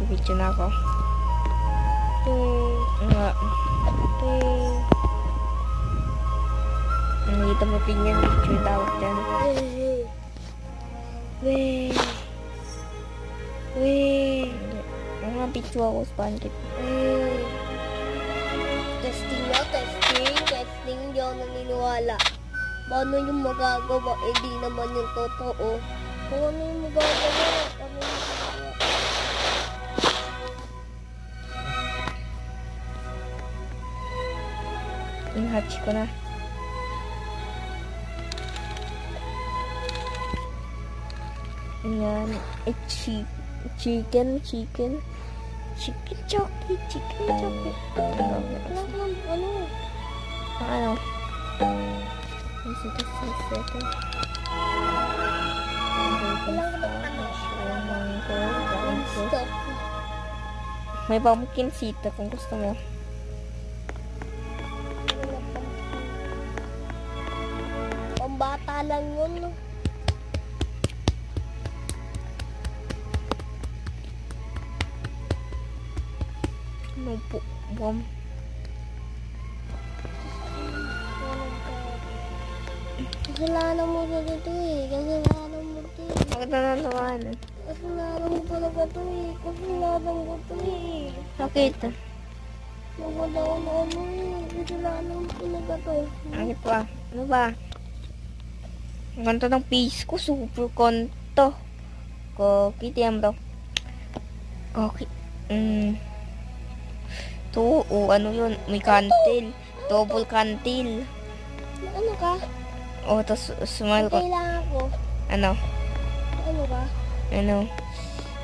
Nag-video na ako. Nga. Nakita mo din yan. Video yung tawag dyan. Ang mga video ako sa pancake. Testing na, testing. Hindi ako naniniwala. Paano yung magagawa? Eh, di naman yung totoo. Kung ano yung magagawa? Ano yung magagawa? Inhatch ko na. Ayan. Chicken chocolate. Ano? Is it a second? May pumpkin seed kung gusto mo. Pambata lang yun. Ano po? Bom. Kasalanan mo sa dito eh. Kasalanan mo ito eh. Bakit nananawanan? Kasalanan mo talaga ito eh. Kasalanan ko ito eh. Bakit? Nawala ko na ano eh. Kasalanan mo talaga ito. Bakit ba? Ano ba? Ang ganda ng face ko. Super konto. Kitiam daw. Okay. Ito, ano yun? May cantil. Double cantil. Ano ka? Tapos smile ko. Kailangan ko. Ano? Ano ka? Ano?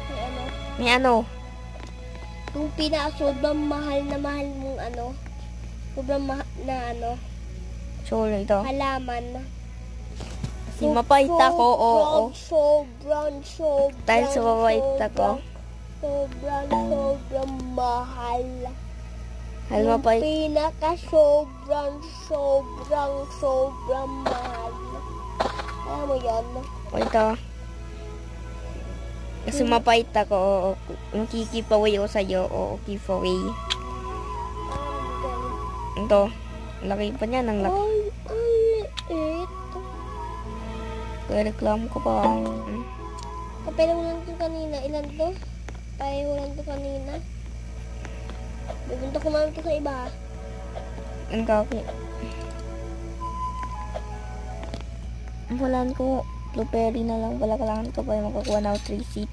May ano? May ano? Yung sobrang mahal mong ano? Sobrang mahal na ano? Sure, ito. Halaman. Kasi mapait ako, oo. Sobrang. Dahil sa mapait ako. Sobrang mahal. Dahil mapait. Sobrang mahal. Alam mo yan? O ito. Kasi mapait ako, oo. Makikip away ako sa'yo, oo. Keep away. Ito. Laki pa niya, ang laki. Ang liit. Kaya reklamo ko pa. Kapila mo lang ito kanina. Ilan to? Tayo mo lang ito kanina. Bibunta ko naman ito sa iba. Ang kaki. Walaan ko. Blueberry na lang. Wala kailangan ko pa yung makakuha na ako 3 seat.